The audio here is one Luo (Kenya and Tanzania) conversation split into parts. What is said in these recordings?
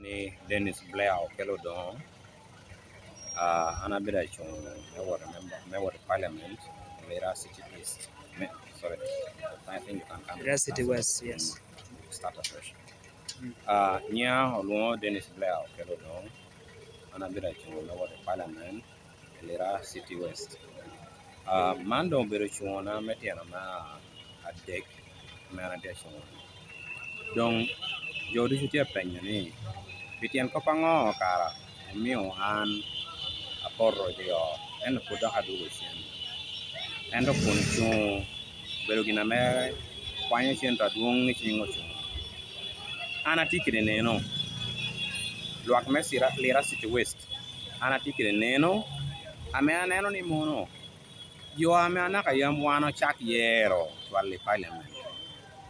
Ni Denish Ongora anabira chung member parliament Lira City East. Sorry, I think you can come. Lira City West, yes. Start afresh. Nya oluo Denish Ongora anabira chung member parliament Lira City West. Mando biro chung na metiana ma adek ma na chung. Donc jodi chutia penya ni bitian ko pango kara mio an aporro dio en puda hadu sen endo punchu belugina me kwanya chenta duong ni chingo chu ana tikire neno luak mesira Lira City West ana tikire neno ame aneno ni mono yo ame anaka yamwano chak yero wali parliament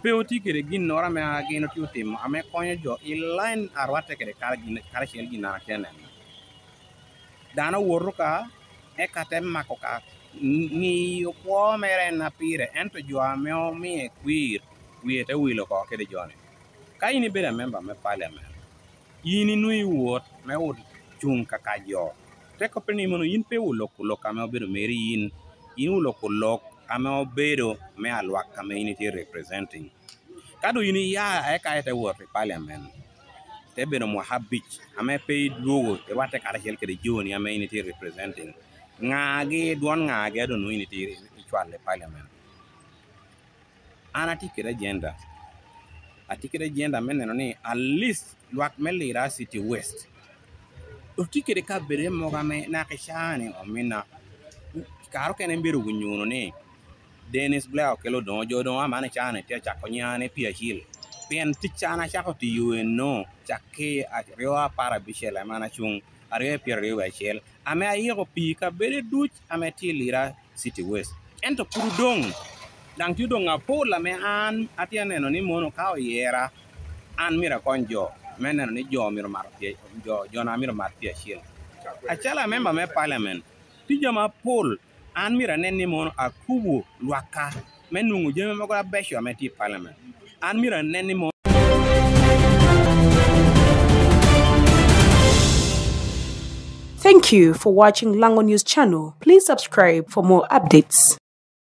Peoti kere gin nora me agino tutim ame konyo jo iline arwate kere kara shel gina kenen dana woruka e katem makoka ni ko mere na pire ento jo ame o mi queer wiete wilo ko kede jone ka ini beda member me parliament yini nui wot me wot chung kaka jo te ko peni mono yin pe wulo ame obedo meri yin wulo kulok ame obedo me alwak kame ini representing kado yini ya eka ete wot parliament te bedo mo habich ame pe logo e wate kara shel kede joni ame ini representing ngage don ngage do no ini chwale parliament ana tikere agenda atikere agenda meneno ni at least lwak me Lira City West o tikere ka bere mo game na kishani omina karo kene mbiro gunyuno ni Denish Ongora jodo amane chane te chakonyane pia hil pien tichana chako ti no chake arewa para bichela mana chung arewa pia rewa chel ame ayego pika bere duch ame ti Lira City West ento purudong dang ti dong apola me an atianeno ni mono ka oyera an mira konjo meneno ni jo miro mar pia jo na miro mar pia chel achala member me parliament ti jama pol an mira neni mono akubu lwaka menungu jeme magola besho ameti parliament an mira neni mono. Thank you for watching Lango News channel. Please subscribe for more updates.